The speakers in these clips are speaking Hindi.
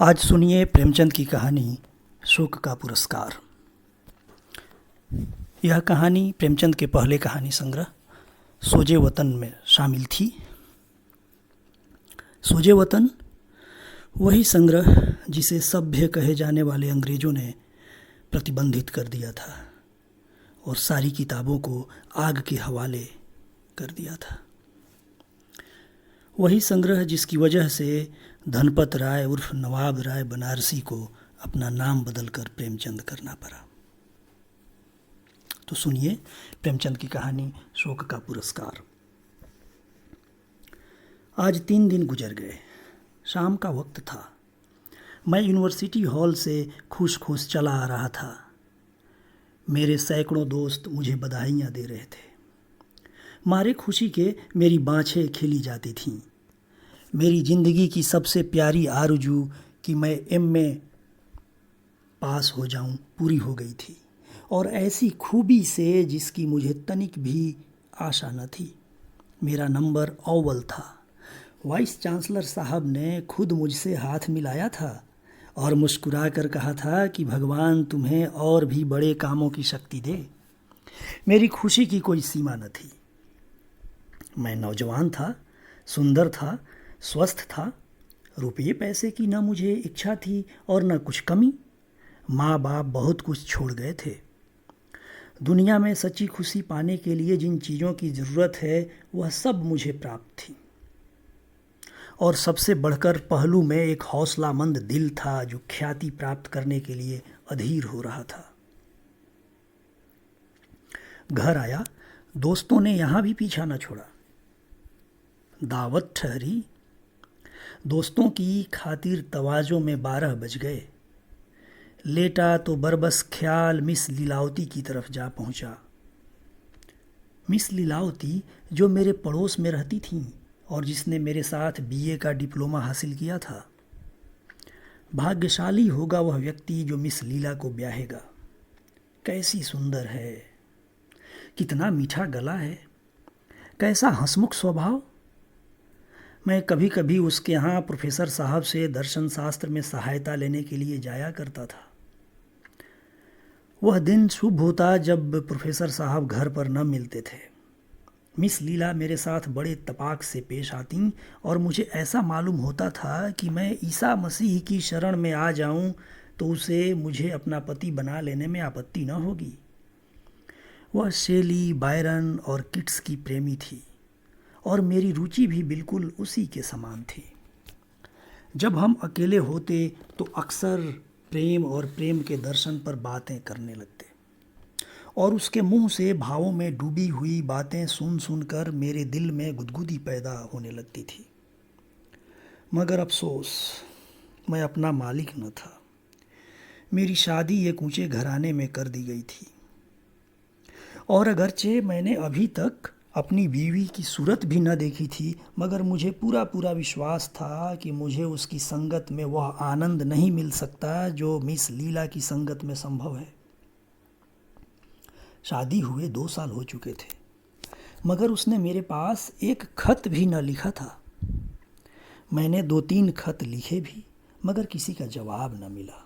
आज सुनिए प्रेमचंद की कहानी शोक का पुरस्कार। यह कहानी प्रेमचंद के पहले कहानी संग्रह सोजे वतन में शामिल थी। सोजे वतन वही संग्रह जिसे सभ्य कहे जाने वाले अंग्रेजों ने प्रतिबंधित कर दिया था और सारी किताबों को आग के हवाले कर दिया था। वही संग्रह जिसकी वजह से धनपत राय उर्फ नवाब राय बनारसी को अपना नाम बदलकर प्रेमचंद करना पड़ा। तो सुनिए प्रेमचंद की कहानी शोक का पुरस्कार। आज 3 दिन गुजर गए। शाम का वक्त था। मैं यूनिवर्सिटी हॉल से खुश खुश चला आ रहा था। मेरे सैकड़ों दोस्त मुझे बधाइयाँ दे रहे थे। मारे खुशी के मेरी बाँछें खिली जाती थीं। मेरी ज़िंदगी की सबसे प्यारी आरज़ू कि मैं एमए पास हो जाऊं पूरी हो गई थी, और ऐसी खूबी से जिसकी मुझे तनिक भी आशा न थी। मेरा नंबर अव्वल था। वाइस चांसलर साहब ने खुद मुझसे हाथ मिलाया था और मुस्कुरा कर कहा था कि भगवान तुम्हें और भी बड़े कामों की शक्ति दे। मेरी खुशी की कोई सीमा न थी। मैं नौजवान था, सुंदर था, स्वस्थ था। रुपये पैसे की न मुझे इच्छा थी और न कुछ कमी। माँ बाप बहुत कुछ छोड़ गए थे। दुनिया में सच्ची खुशी पाने के लिए जिन चीज़ों की ज़रूरत है वह सब मुझे प्राप्त थी, और सबसे बढ़कर पहलू में एक हौसलामंद दिल था जो ख्याति प्राप्त करने के लिए अधीर हो रहा था। घर आया। दोस्तों ने यहाँ भी पीछा न छोड़ा। दावत ठहरी। दोस्तों की खातिर तवाज़ों में 12 बज गए। लेटा तो बरबस ख्याल मिस लीलावती की तरफ जा पहुंचा। मिस लीलावती जो मेरे पड़ोस में रहती थीं और जिसने मेरे साथ बीए का डिप्लोमा हासिल किया था। भाग्यशाली होगा वह व्यक्ति जो मिस लीला को ब्याहेगा। कैसी सुंदर है, कितना मीठा गला है, कैसा हंसमुख स्वभाव। मैं कभी कभी उसके यहाँ प्रोफेसर साहब से दर्शन शास्त्र में सहायता लेने के लिए जाया करता था। वह दिन शुभ होता जब प्रोफेसर साहब घर पर न मिलते थे। मिस लीला मेरे साथ बड़े तपाक से पेश आती और मुझे ऐसा मालूम होता था कि मैं ईसा मसीह की शरण में आ जाऊं तो उसे मुझे अपना पति बना लेने में आपत्ति न होगी। वह शेली, बायरन और किट्स की प्रेमी थी और मेरी रुचि भी बिल्कुल उसी के समान थी। जब हम अकेले होते तो अक्सर प्रेम और प्रेम के दर्शन पर बातें करने लगते, और उसके मुंह से भावों में डूबी हुई बातें सुन सुनकर मेरे दिल में गुदगुदी पैदा होने लगती थी। मगर अफसोस, मैं अपना मालिक न था। मेरी शादी एक ऊंचे घराने में कर दी गई थी, और अगरचे मैंने अभी तक अपनी बीवी की सूरत भी न देखी थी, मगर मुझे पूरा पूरा विश्वास था कि मुझे उसकी संगत में वह आनंद नहीं मिल सकता जो मिस लीला की संगत में संभव है। शादी हुए 2 साल हो चुके थे, मगर उसने मेरे पास एक खत भी न लिखा था। मैंने 2-3 खत लिखे भी, मगर किसी का जवाब न मिला।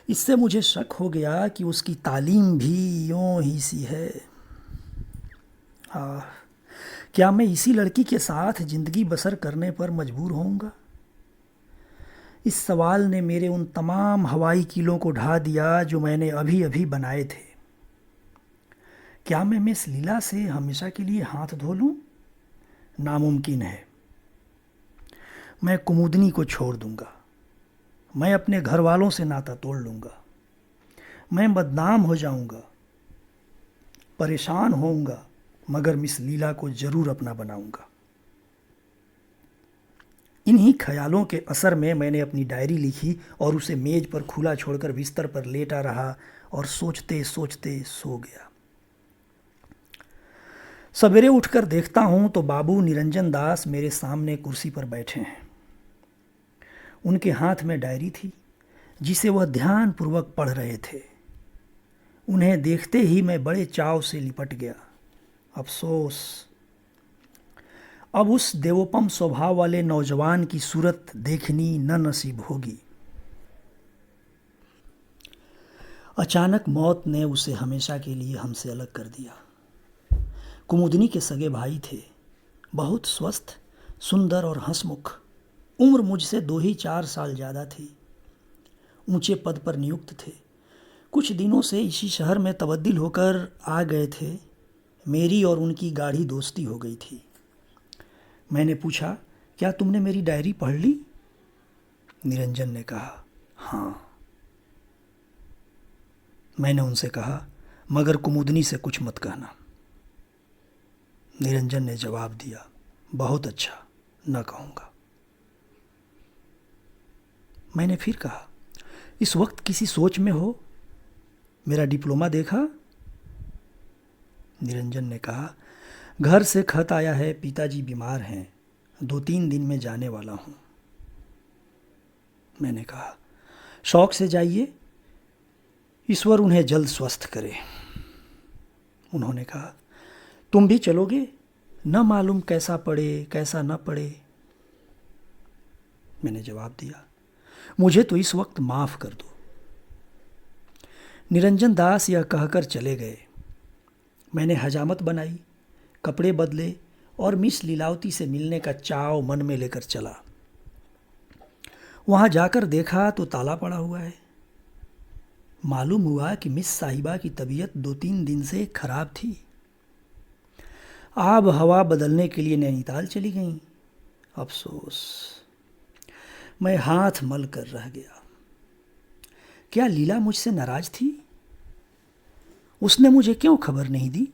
इससे मुझे शक हो गया कि उसकी तालीम भी यूं ही सी है। क्या मैं इसी लड़की के साथ जिंदगी बसर करने पर मजबूर होऊंगा? इस सवाल ने मेरे उन तमाम हवाई किलों को ढा दिया जो मैंने अभी अभी बनाए थे। क्या मैं मिस लीला से हमेशा के लिए हाथ धो लूं? नामुमकिन है। मैं कुमुदनी को छोड़ दूंगा। मैं अपने घर वालों से नाता तोड़ लूंगा। मैं बदनाम हो जाऊंगा, परेशान होऊंगा, मगर मिस लीला को जरूर अपना बनाऊंगा। इन्हीं ख्यालों के असर में मैंने अपनी डायरी लिखी और उसे मेज पर खुला छोड़कर बिस्तर पर लेटा रहा और सोचते सोचते सो गया। सवेरे उठकर देखता हूं तो बाबू निरंजन दास मेरे सामने कुर्सी पर बैठे हैं। उनके हाथ में डायरी थी जिसे वह ध्यानपूर्वक पढ़ रहे थे। उन्हें देखते ही मैं बड़े चाव से लिपट गया। अफसोस, अब उस देवोपम स्वभाव वाले नौजवान की सूरत देखनी न नसीब होगी। अचानक मौत ने उसे हमेशा के लिए हमसे अलग कर दिया। कुमुदनी के सगे भाई थे, बहुत स्वस्थ, सुंदर और हंसमुख। उम्र मुझसे 2 ही 4 साल ज़्यादा थी। ऊंचे पद पर नियुक्त थे। कुछ दिनों से इसी शहर में तब्दील होकर आ गए थे। मेरी और उनकी गाढ़ी दोस्ती हो गई थी। मैंने पूछा, क्या तुमने मेरी डायरी पढ़ ली? निरंजन ने कहा, हाँ। मैंने उनसे कहा, मगर कुमुदनी से कुछ मत कहना। निरंजन ने जवाब दिया, बहुत अच्छा, न कहूँगा। मैंने फिर कहा, इस वक्त किसी सोच में हो? मेरा डिप्लोमा देखा? निरंजन ने कहा, घर से खत आया है, पिताजी बीमार हैं, 2-3 दिन में जाने वाला हूँ। मैंने कहा, शौक से जाइए, ईश्वर उन्हें जल्द स्वस्थ करे। उन्होंने कहा, तुम भी चलोगे? न मालूम कैसा पड़े कैसा न पड़े। मैंने जवाब दिया, मुझे तो इस वक्त माफ़ कर दो। निरंजन दास यह कहकर चले गए। मैंने हजामत बनाई, कपड़े बदले और मिस लीलावती से मिलने का चाव मन में लेकर चला। वहाँ जाकर देखा तो ताला पड़ा हुआ है। मालूम हुआ कि मिस साहिबा की तबीयत 2-3 दिन से खराब थी। आब हवा बदलने के लिए नैनीताल चली गईं। अफसोस, मैं हाथ मल कर रह गया। क्या लीला मुझसे नाराज थी? उसने मुझे क्यों खबर नहीं दी?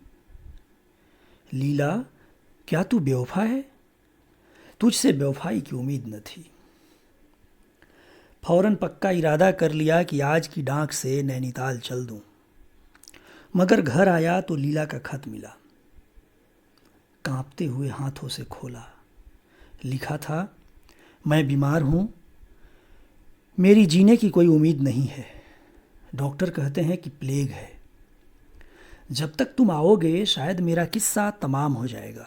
लीला, क्या तू बेवफा है? तुझसे बेवफाई की उम्मीद न थी। फौरन पक्का इरादा कर लिया कि आज की डाक से नैनीताल चल दूं। मगर घर आया तो लीला का खत मिला। कांपते हुए हाथों से खोला। लिखा था, मैं बीमार हूँ, मेरी जीने की कोई उम्मीद नहीं है। डॉक्टर कहते हैं कि प्लेग है। जब तक तुम आओगे शायद मेरा किस्सा तमाम हो जाएगा।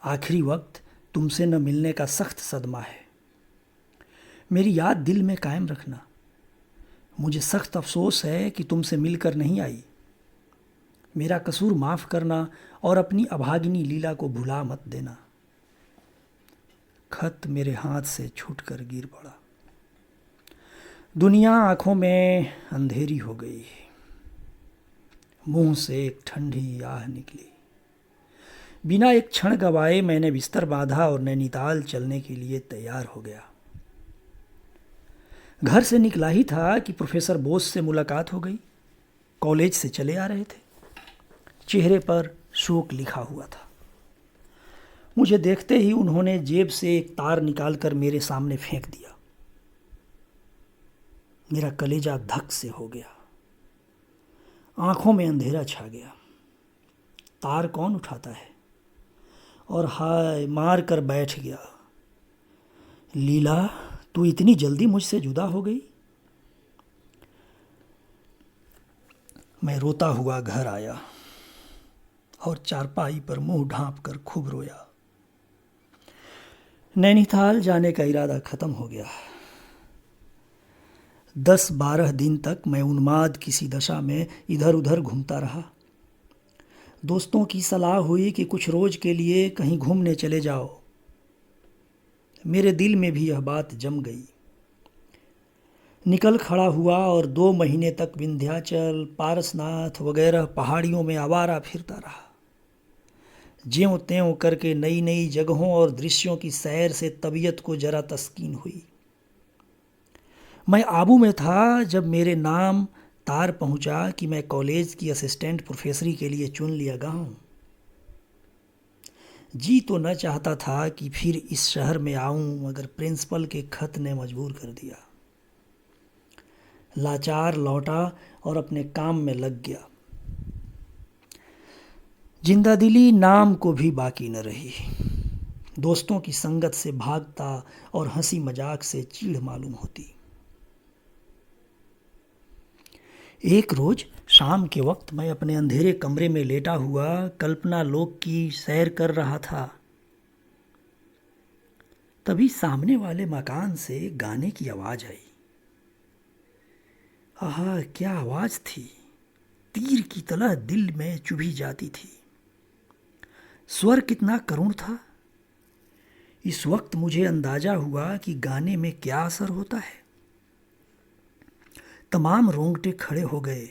आखिरी वक्त तुमसे न मिलने का सख्त सदमा है। मेरी याद दिल में कायम रखना। मुझे सख्त अफसोस है कि तुमसे मिलकर नहीं आई। मेरा कसूर माफ़ करना और अपनी अभागिनी लीला को भुला मत देना। खत मेरे हाथ से छूटकर गिर पड़ा। दुनिया आंखों में अंधेरी हो गई। मुंह से एक ठंडी आह निकली। बिना एक क्षण गवाए मैंने बिस्तर बांधा और नैनीताल चलने के लिए तैयार हो गया। घर से निकला ही था कि प्रोफेसर बोस से मुलाकात हो गई। कॉलेज से चले आ रहे थे। चेहरे पर शोक लिखा हुआ था। मुझे देखते ही उन्होंने जेब से एक तार निकालकर मेरे सामने फेंक दिया। मेरा कलेजा धक से हो गया। आंखों में अंधेरा छा गया। तार कौन उठाता है? और हाय मार कर बैठ गया। लीला, तू इतनी जल्दी मुझसे जुदा हो गई? मैं रोता हुआ घर आया और चारपाई पर मुंह ढांप कर खूब रोया। नैनीताल जाने का इरादा खत्म हो गया। 10-12 दिन तक मैं उन्माद किसी दशा में इधर उधर घूमता रहा। दोस्तों की सलाह हुई कि कुछ रोज के लिए कहीं घूमने चले जाओ। मेरे दिल में भी यह बात जम गई। निकल खड़ा हुआ और 2 महीने तक विंध्याचल, पारसनाथ वगैरह पहाड़ियों में आवारा फिरता रहा। ज्यों त्यों करके नई नई जगहों और दृश्यों की सैर से तबीयत को जरा तस्कीन हुई। मैं आबू में था जब मेरे नाम तार पहुंचा कि मैं कॉलेज की असिस्टेंट प्रोफेसरी के लिए चुन लिया गया हूँ। जी तो न चाहता था कि फिर इस शहर में आऊं, मगर प्रिंसिपल के खत ने मजबूर कर दिया। लाचार लौटा और अपने काम में लग गया। जिंदादिली नाम को भी बाकी न रही। दोस्तों की संगत से भागता और हंसी मजाक से चीड़ मालूम होती। एक रोज शाम के वक्त मैं अपने अंधेरे कमरे में लेटा हुआ कल्पना लोक की सैर कर रहा था तभी सामने वाले मकान से गाने की आवाज़ आई। आहा, क्या आवाज़ थी! तीर की तरह दिल में चुभी जाती थी। स्वर कितना करुण था। इस वक्त मुझे अंदाजा हुआ कि गाने में क्या असर होता है। तमाम रोंगटे खड़े हो गए,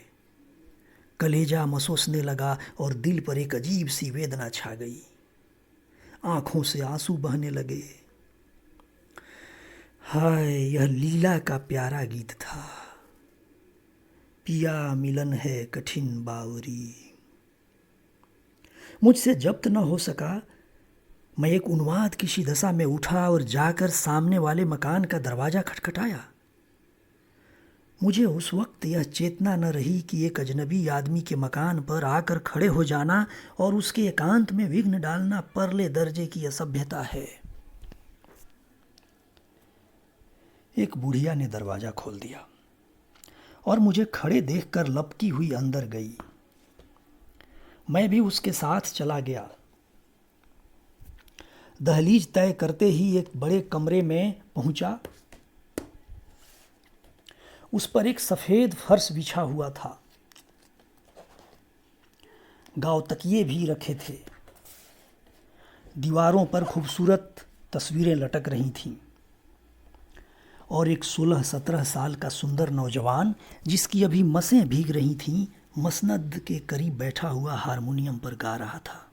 कलेजा मसोसने लगा और दिल पर एक अजीब सी वेदना छा गई। आंखों से आंसू बहने लगे। हाय, यह लीला का प्यारा गीत था। पिया मिलन है कठिन बावरी। मुझसे जब्त न हो सका। मैं एक उन्माद की सी दशा में उठा और जाकर सामने वाले मकान का दरवाज़ा खटखटाया। मुझे उस वक्त यह चेतना न रही कि एक अजनबी आदमी के मकान पर आकर खड़े हो जाना और उसके एकांत में विघ्न डालना परले दर्जे की असभ्यता है। एक बुढ़िया ने दरवाज़ा खोल दिया और मुझे खड़े देखकर लपकी हुई अंदर गई। मैं भी उसके साथ चला गया। दहलीज तय करते ही एक बड़े कमरे में पहुंचा। उस पर एक सफ़ेद फर्श बिछा हुआ था। गांव तकिए भी रखे थे। दीवारों पर खूबसूरत तस्वीरें लटक रही थीं और एक 16-17 साल का सुंदर नौजवान, जिसकी अभी मसें भीग रही थीं, मसनद के करीब बैठा हुआ हारमोनियम पर गा रहा था।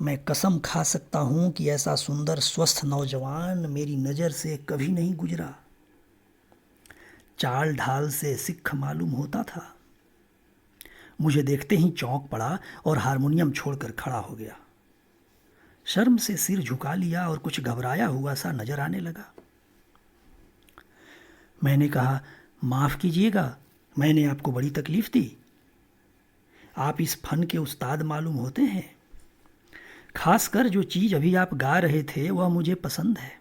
मैं कसम खा सकता हूँ कि ऐसा सुंदर स्वस्थ नौजवान मेरी नज़र से कभी नहीं गुजरा। चाल ढाल से सिख मालूम होता था। मुझे देखते ही चौंक पड़ा और हारमोनियम छोड़कर खड़ा हो गया। शर्म से सिर झुका लिया और कुछ घबराया हुआ सा नजर आने लगा। मैंने कहा, माफ़ कीजिएगा, मैंने आपको बड़ी तकलीफ़ दी। आप इस फन के उस्ताद मालूम होते हैं। खासकर जो चीज़ अभी आप गा रहे थे वह मुझे पसंद है।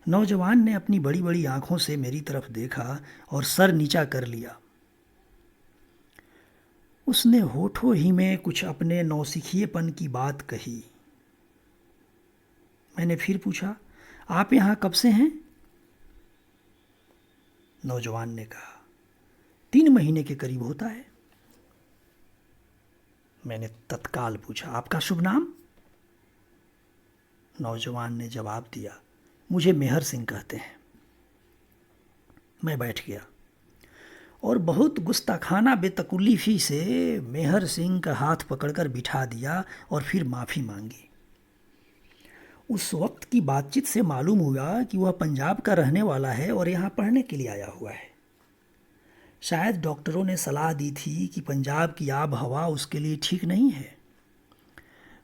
नौजवान ने अपनी बड़ी बड़ी आंखों से मेरी तरफ देखा और सर नीचा कर लिया। उसने होठों ही में कुछ अपने नौसिखिएपन की बात कही। मैंने फिर पूछा, आप यहाँ कब से हैं? नौजवान ने कहा, 3 महीने के करीब होता है। मैंने तत्काल पूछा, आपका शुभ नाम? नौजवान ने जवाब दिया, मुझे मेहर सिंह कहते हैं। मैं बैठ गया और बहुत गुस्ताखाना बेतकल्लुफ़ी से मेहर सिंह का हाथ पकड़कर बिठा दिया और फिर माफ़ी मांगी। उस वक्त की बातचीत से मालूम हुआ कि वह पंजाब का रहने वाला है और यहाँ पढ़ने के लिए आया हुआ है। शायद डॉक्टरों ने सलाह दी थी कि पंजाब की आब हवा उसके लिए ठीक नहीं है।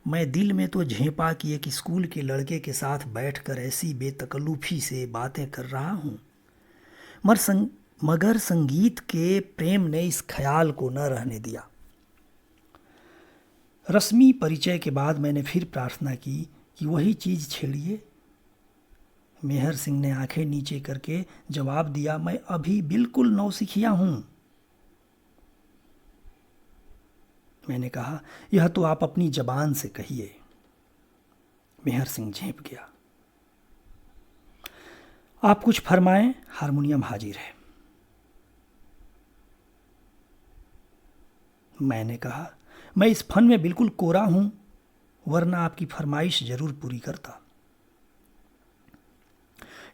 मैं दिल में तो झेंपा कि एक स्कूल के लड़के के साथ बैठकर ऐसी बेतकल्लुफ़ी से बातें कर रहा हूँ, मगर संगीत के प्रेम ने इस ख्याल को न रहने दिया। रस्मी परिचय के बाद मैंने फिर प्रार्थना की कि वही चीज़ छेड़िए। मेहर सिंह ने आंखें नीचे करके जवाब दिया, मैं अभी बिल्कुल नौसिखिया हूँ। मैंने कहा, यह तो आप अपनी जबान से कहिए। मेहर सिंह झेंप गया। आप कुछ फरमाएं, हारमोनियम हाजिर है। मैंने कहा, मैं इस फन में बिल्कुल कोरा हूँ, वरना आपकी फरमाइश जरूर पूरी करता।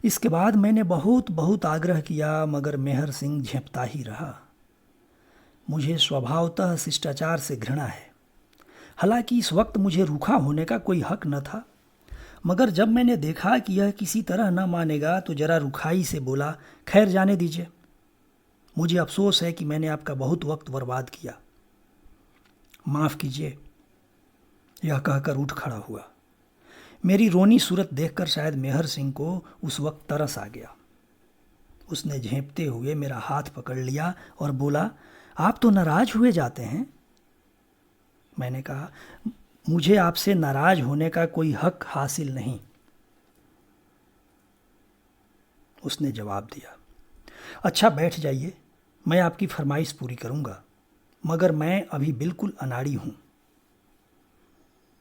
इसके बाद मैंने बहुत बहुत आग्रह किया, मगर मेहर सिंह झेंपता ही रहा। मुझे स्वभावतः शिष्टाचार से घृणा है। हालांकि इस वक्त मुझे रूखा होने का कोई हक न था, मगर जब मैंने देखा कि यह किसी तरह न मानेगा तो जरा रुखाई से बोला, खैर जाने दीजिए। मुझे अफसोस है कि मैंने आपका बहुत वक्त बर्बाद किया। माफ़ कीजिए। यह कहकर उठ खड़ा हुआ। मेरी रोनी सूरत देखकर शायद मेहर सिंह को उस वक्त तरस आ गया। उसने झेंपते हुए मेरा हाथ पकड़ लिया और बोला, आप तो नाराज हुए जाते हैं। मैंने कहा, मुझे आपसे नाराज होने का कोई हक हासिल नहीं। उसने जवाब दिया, अच्छा बैठ जाइए, मैं आपकी फरमाइश पूरी करूंगा, मगर मैं अभी बिल्कुल अनाड़ी हूं।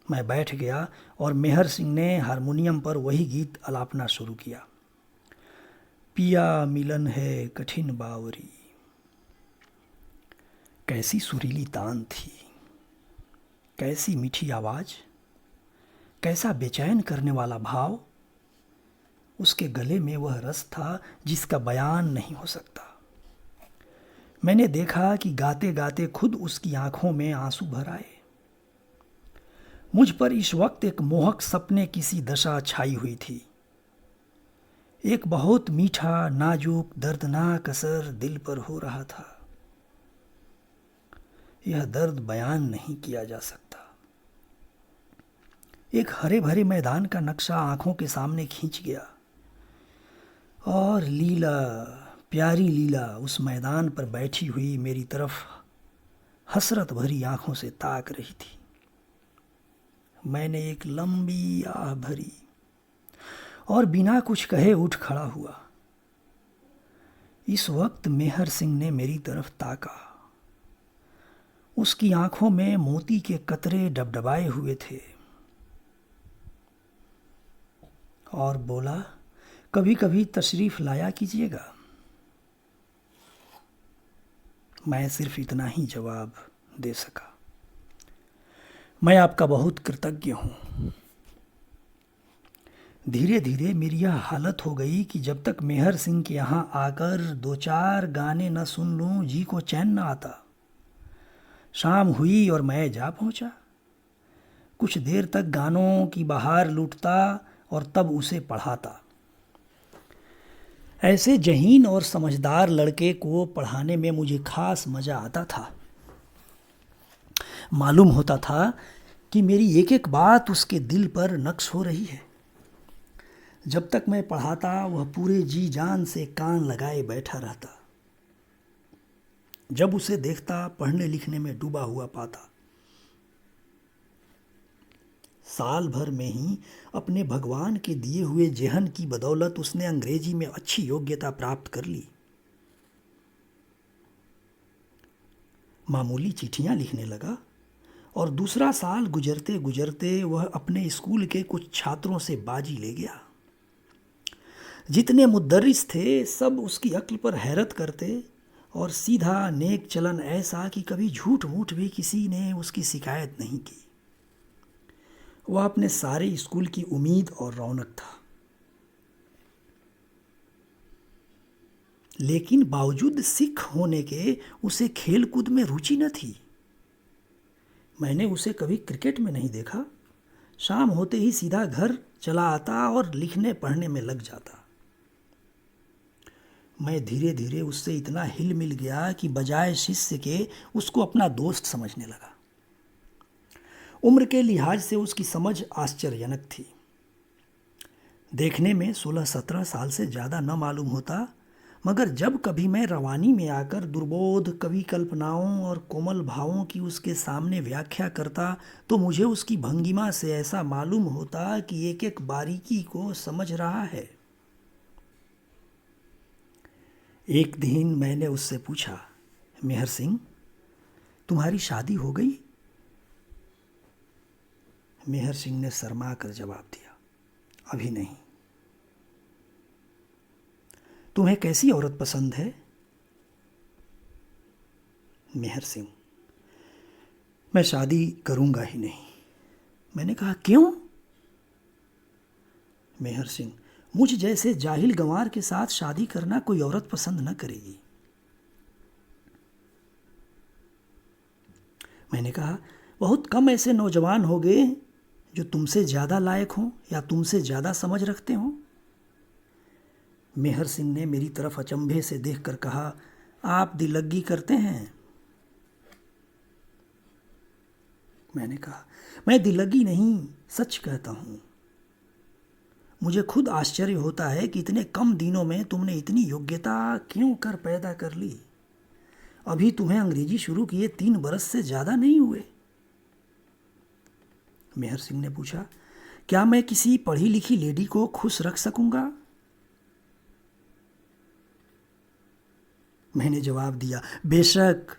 मैं बैठ गया और मेहर सिंह ने हारमोनियम पर वही गीत अलापना शुरू किया। पिया मिलन है कठिन बावरी। कैसी सुरीली तान थी, कैसी मीठी आवाज़, कैसा बेचैन करने वाला भाव। उसके गले में वह रस था जिसका बयान नहीं हो सकता। मैंने देखा कि गाते गाते खुद उसकी आंखों में आंसू भर आए। मुझ पर इस वक्त एक मोहक सपने की सी दशा छाई हुई थी। एक बहुत मीठा नाजुक दर्दनाक असर दिल पर हो रहा था। यह दर्द बयान नहीं किया जा सकता। एक हरे भरे मैदान का नक्शा आंखों के सामने खींच गया और लीला, प्यारी लीला उस मैदान पर बैठी हुई मेरी तरफ हसरत भरी आंखों से ताक रही थी। मैंने एक लंबी आह भरी और बिना कुछ कहे उठ खड़ा हुआ। इस वक्त मेहर सिंह ने मेरी तरफ ताका। उसकी आंखों में मोती के कतरे डबडबाए हुए थे और बोला, कभी कभी तशरीफ लाया कीजिएगा। मैं सिर्फ इतना ही जवाब दे सका, मैं आपका बहुत कृतज्ञ हूँ। धीरे धीरे मेरी यह हालत हो गई कि जब तक मेहर सिंह के यहाँ आकर दो चार गाने न सुन लूँ जी को चैन न आता। शाम हुई और मैं जा पहुँचा। कुछ देर तक गानों की बहार लूटता और तब उसे पढ़ाता। ऐसे जहीन और समझदार लड़के को पढ़ाने में मुझे खास मज़ा आता था। मालूम होता था कि मेरी एक एक बात उसके दिल पर नक्श हो रही है। जब तक मैं पढ़ाता वह पूरे जी जान से कान लगाए बैठा रहता। जब उसे देखता पढ़ने लिखने में डूबा हुआ पाता। साल भर में ही अपने भगवान के दिए हुए जेहन की बदौलत उसने अंग्रेजी में अच्छी योग्यता प्राप्त कर ली। मामूली चिट्ठियां लिखने लगा और दूसरा साल गुजरते गुजरते वह अपने स्कूल के कुछ छात्रों से बाजी ले गया। जितने मुदर्रिस थे सब उसकी अक्ल पर हैरत करते और सीधा नेक चलन ऐसा कि कभी झूठ मूठ भी किसी ने उसकी शिकायत नहीं की। वह अपने सारे स्कूल की उम्मीद और रौनक था। लेकिन बावजूद सिख होने के उसे खेल कूद में रुचि न थी। मैंने उसे कभी क्रिकेट में नहीं देखा। शाम होते ही सीधा घर चला आता और लिखने पढ़ने में लग जाता। मैं धीरे धीरे उससे इतना हिल मिल गया कि बजाय शिष्य के उसको अपना दोस्त समझने लगा। उम्र के लिहाज से उसकी समझ आश्चर्यजनक थी। देखने में 16-17 साल से ज़्यादा न मालूम होता, मगर जब कभी मैं रवानी में आकर दुर्बोध कवि कल्पनाओं और कोमल भावों की उसके सामने व्याख्या करता तो मुझे उसकी भंगिमा से ऐसा मालूम होता कि एक एक बारीकी को समझ रहा है। एक दिन मैंने उससे पूछा, मेहर सिंह, तुम्हारी शादी हो गई? मेहर सिंह ने शर्मा कर जवाब दिया, अभी नहीं। तुम्हें कैसी औरत पसंद है? मेहर सिंह, मैं शादी करूंगा ही नहीं। मैंने कहा, क्यों? मेहर सिंह, मुझ जैसे जाहिल गंवार के साथ शादी करना कोई औरत पसंद न करेगी। मैंने कहा, बहुत कम ऐसे नौजवान होंगे जो तुमसे ज़्यादा लायक हों या तुमसे ज़्यादा समझ रखते हों। मेहर सिंह ने मेरी तरफ अचंभे से देखकर कहा, आप दिलगी करते हैं? मैंने कहा, मैं दिलगी नहीं, सच कहता हूँ। मुझे खुद आश्चर्य होता है कि इतने कम दिनों में तुमने इतनी योग्यता क्यों कर पैदा कर ली। अभी तुम्हें अंग्रेजी शुरू किए 3 बरस से ज़्यादा नहीं हुए। मेहर सिंह ने पूछा, क्या मैं किसी पढ़ी लिखी लेडी को खुश रख सकूंगा? मैंने जवाब दिया, बेशक।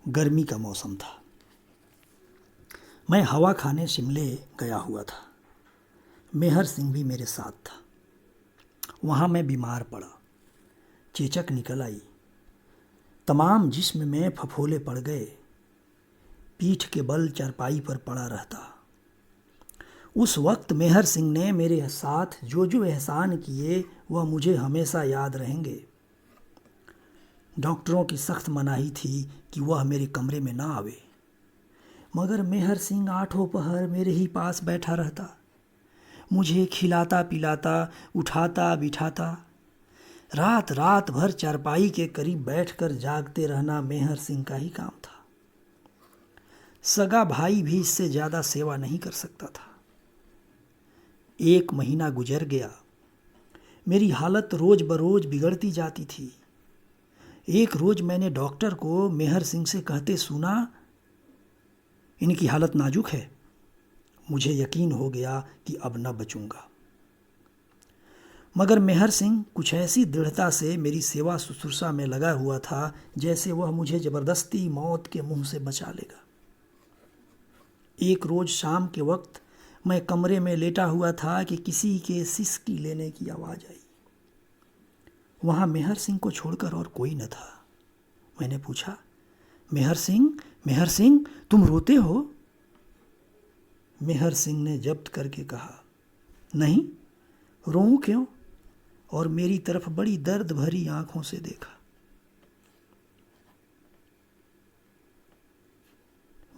गर्मी का मौसम था। मैं हवा खाने शिमले गया हुआ था। मेहर सिंह भी मेरे साथ था। वहाँ मैं बीमार पड़ा। चेचक निकल आई। तमाम जिस्म में फफोले पड़ गए। पीठ के बल चारपाई पर पड़ा रहता। उस वक्त मेहर सिंह ने मेरे साथ जो जो एहसान किए वह मुझे हमेशा याद रहेंगे। डॉक्टरों की सख्त मनाही थी कि वह मेरे कमरे में ना आवे, मगर मेहर सिंह आठों पहर मेरे ही पास बैठा रहता। मुझे खिलाता पिलाता, उठाता बिठाता। रात रात भर चारपाई के करीब बैठकर जागते रहना मेहर सिंह का ही काम था। सगा भाई भी इससे ज़्यादा सेवा नहीं कर सकता था। 1 महीना गुजर गया। मेरी हालत रोज बरोज बिगड़ती जाती थी। एक रोज मैंने डॉक्टर को मेहर सिंह से कहते सुना, इनकी हालत नाजुक है। मुझे यकीन हो गया कि अब न बचूंगा। मगर मेहर सिंह कुछ ऐसी दृढ़ता से मेरी सेवा शुश्रूषा में लगा हुआ था जैसे वह मुझे जबरदस्ती मौत के मुंह से बचा लेगा। एक रोज शाम के वक्त मैं कमरे में लेटा हुआ था कि किसी के सिसकी लेने की आवाज़ आई। वहाँ मेहर सिंह को छोड़कर और कोई न था। मैंने पूछा, मेहर सिंह, तुम रोते हो? मेहर सिंह ने जब्त करके कहा, नहीं, रोऊं क्यों? और मेरी तरफ बड़ी दर्द भरी आंखों से देखा।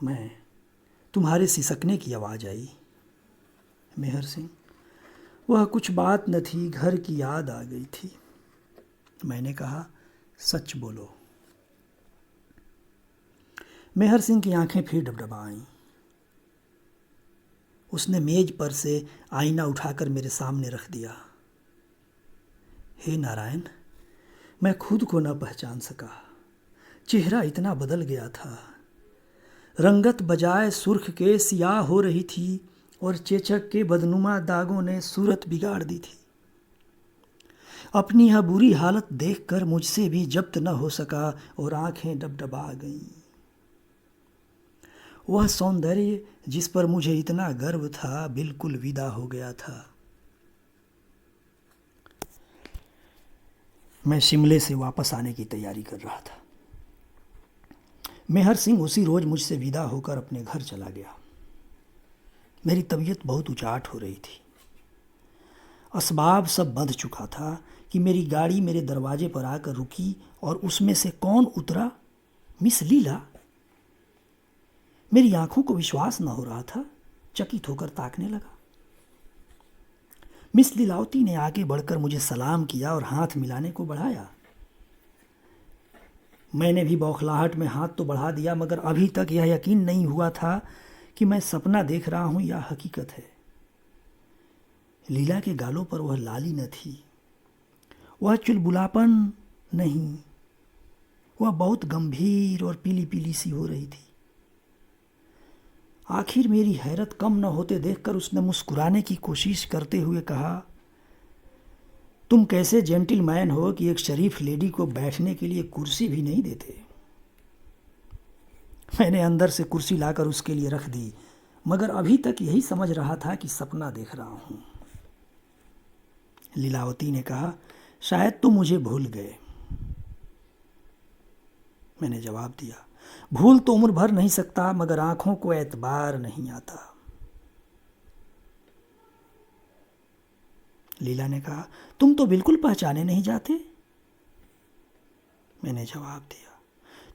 मैं तुम्हारे सिसकने की आवाज़ आई। मेहर सिंह, वह कुछ बात न थी, घर की याद आ गई थी। मैंने कहा, सच बोलो। मेहर सिंह की आंखें फिर डबडबा आईं। उसने मेज पर से आईना उठाकर मेरे सामने रख दिया। हे नारायण, मैं खुद को न पहचान सका। चेहरा इतना बदल गया था। रंगत बजाय सुर्ख के सियाह हो रही थी और चेचक के बदनुमा दागों ने सूरत बिगाड़ दी थी। अपनी यह बुरी हालत देखकर मुझसे भी जब्त न हो सका और आंखें डबडबा गईं। वह सौंदर्य जिस पर मुझे इतना गर्व था बिल्कुल विदा हो गया था। मैं शिमले से वापस आने की तैयारी कर रहा था। मेहर सिंह उसी रोज मुझसे विदा होकर अपने घर चला गया। मेरी तबीयत बहुत उचाट हो रही थी। असबाब सब बंध चुका था कि मेरी गाड़ी मेरे दरवाजे पर आकर रुकी और उसमें से कौन उतरा? मिस लीला। मेरी आंखों को विश्वास न हो रहा था। चकित होकर ताकने लगा। मिस लीलावती ने आगे बढ़कर मुझे सलाम किया और हाथ मिलाने को बढ़ाया। मैंने भी बौखलाहट में हाथ तो बढ़ा दिया, मगर अभी तक यह यकीन नहीं हुआ था कि मैं सपना देख रहा हूं या हकीकत है। लीला के गालों पर वह लाली न थी, वह चुलबुलापन नहीं, वह बहुत गंभीर और पीली पीली सी हो रही थी। आखिर मेरी हैरत कम न होते देखकर उसने मुस्कुराने की कोशिश करते हुए कहा, तुम कैसे जेंटलमैन हो कि एक शरीफ लेडी को बैठने के लिए कुर्सी भी नहीं देते। मैंने अंदर से कुर्सी लाकर उसके लिए रख दी, मगर अभी तक यही समझ रहा था कि सपना देख रहा हूं। लीलावती ने कहा, शायद तुम मुझे भूल गए। मैंने जवाब दिया, भूल तो उम्र भर नहीं सकता, मगर आंखों को एतबार नहीं आता। लीला ने कहा, तुम तो बिल्कुल पहचाने नहीं जाते। मैंने जवाब दिया,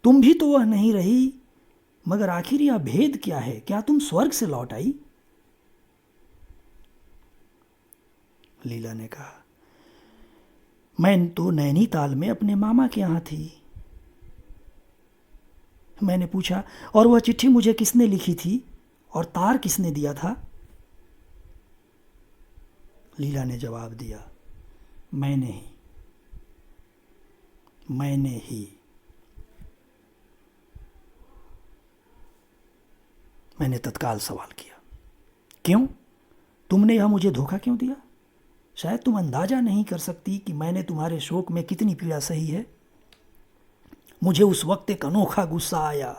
तुम भी तो वह नहीं रही, मगर आखिर यह भेद क्या है? क्या तुम स्वर्ग से लौट आई? लीला ने कहा, मैं तो नैनीताल में अपने मामा के यहाँ थी। मैंने पूछा, और वह चिट्ठी मुझे किसने लिखी थी और तार किसने दिया था? लीला ने जवाब दिया, मैंने ही। मैंने तत्काल सवाल किया, क्यों? तुमने यह मुझे धोखा क्यों दिया? शायद तुम अंदाजा नहीं कर सकती कि मैंने तुम्हारे शोक में कितनी पीड़ा सही है। मुझे उस वक्त एक अनोखा गुस्सा आया,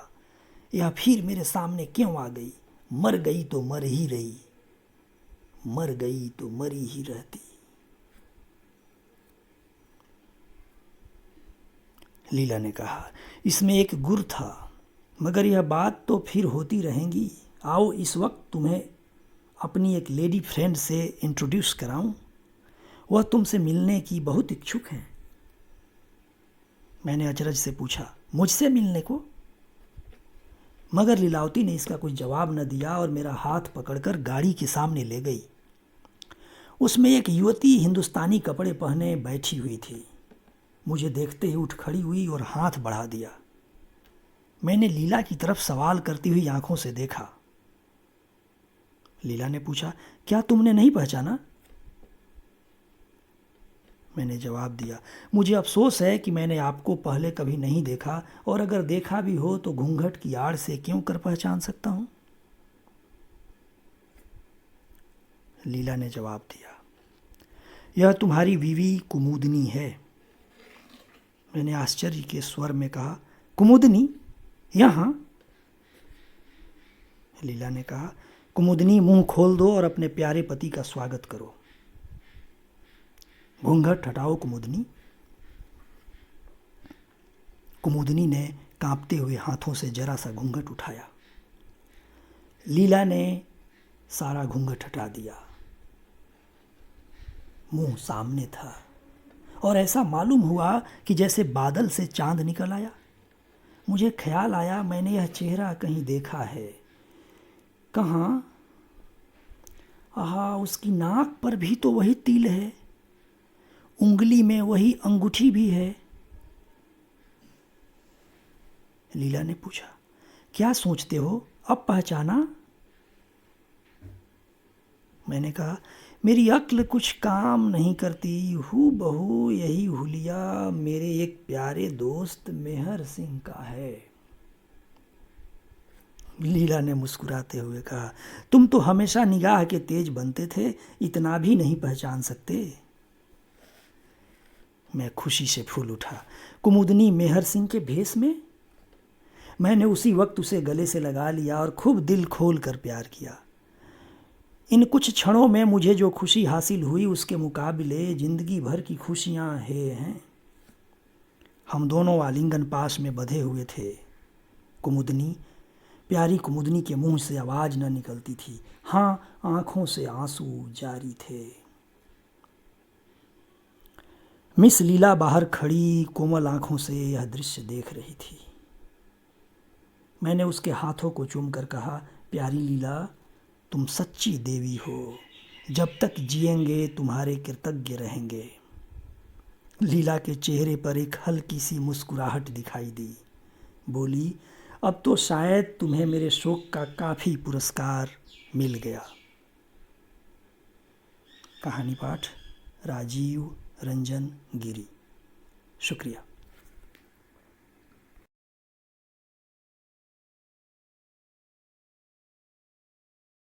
यह फिर मेरे सामने क्यों आ गई? मर गई तो मर ही रही, मर गई तो मरी ही रहती। लीला ने कहा, इसमें एक गुर था, मगर यह बात तो फिर होती रहेंगी। आओ इस वक्त तुम्हें अपनी एक लेडी फ्रेंड से इंट्रोड्यूस कराऊं। वह तुमसे मिलने की बहुत इच्छुक है। मैंने अचरज से पूछा, मुझसे मिलने को? मगर लीलावती ने इसका कोई जवाब न दिया और मेरा हाथ पकड़कर गाड़ी के सामने ले गई। उसमें एक युवती हिंदुस्तानी कपड़े पहने बैठी हुई थी। मुझे देखते ही उठ खड़ी हुई और हाथ बढ़ा दिया। मैंने लीला की तरफ सवाल करती हुई आंखों से देखा। लीला ने पूछा, क्या तुमने नहीं पहचाना? मैंने जवाब दिया, मुझे अफसोस है कि मैंने आपको पहले कभी नहीं देखा, और अगर देखा भी हो तो घूंघट की आड़ से क्यों कर पहचान सकता हूं। लीला ने जवाब दिया, यह तुम्हारी बीवी कुमुदनी है। मैंने आश्चर्य के स्वर में कहा, कुमुदनी यहाँ? लीला ने कहा, कुमुदनी मुंह खोल दो और अपने प्यारे पति का स्वागत करो। घूंघट हटाओ कुमुदनी। कुमुदनी ने कांपते हुए हाथों से जरा सा घूंघट उठाया। लीला ने सारा घूंघट हटा दिया। मुंह सामने था और ऐसा मालूम हुआ कि जैसे बादल से चांद निकल आया। मुझे ख्याल आया, मैंने यह चेहरा कहीं देखा है। कहाँ? आहा, उसकी नाक पर भी तो वही तिल है, उंगली में वही अंगूठी भी है। लीला ने पूछा, क्या सोचते हो, अब पहचाना? मैंने कहा, मेरी अक्ल कुछ काम नहीं करती, हू बहू यही हुलिया मेरे एक प्यारे दोस्त मेहर सिंह का है। लीला ने मुस्कुराते हुए कहा, तुम तो हमेशा निगाह के तेज बनते थे, इतना भी नहीं पहचान सकते? मैं खुशी से फूल उठा। कुमुदनी मेहर सिंह के भेष में? मैंने उसी वक्त उसे गले से लगा लिया और खूब दिल खोल कर प्यार किया। इन कुछ क्षणों में मुझे जो खुशी हासिल हुई उसके मुकाबले जिंदगी भर की खुशियां हैं। हम दोनों आलिंगन पास में बंधे हुए थे। कुमुदनी, प्यारी कुमुदनी के मुंह से आवाज़ न निकलती थी, हाँ, आंखों से आंसू जारी थे। मिस लीला बाहर खड़ी कोमल आंखों से यह दृश्य देख रही थी। मैंने उसके हाथों को चूमकर कहा, प्यारी लीला, तुम सच्ची देवी हो, जब तक जिएंगे तुम्हारे कृतज्ञ रहेंगे। लीला के चेहरे पर एक हल्की सी मुस्कुराहट दिखाई दी। बोली, अब तो शायद तुम्हें मेरे शोक का काफ़ी पुरस्कार मिल गया। कहानी पाठ राजीव रंजन गिरी। शुक्रिया।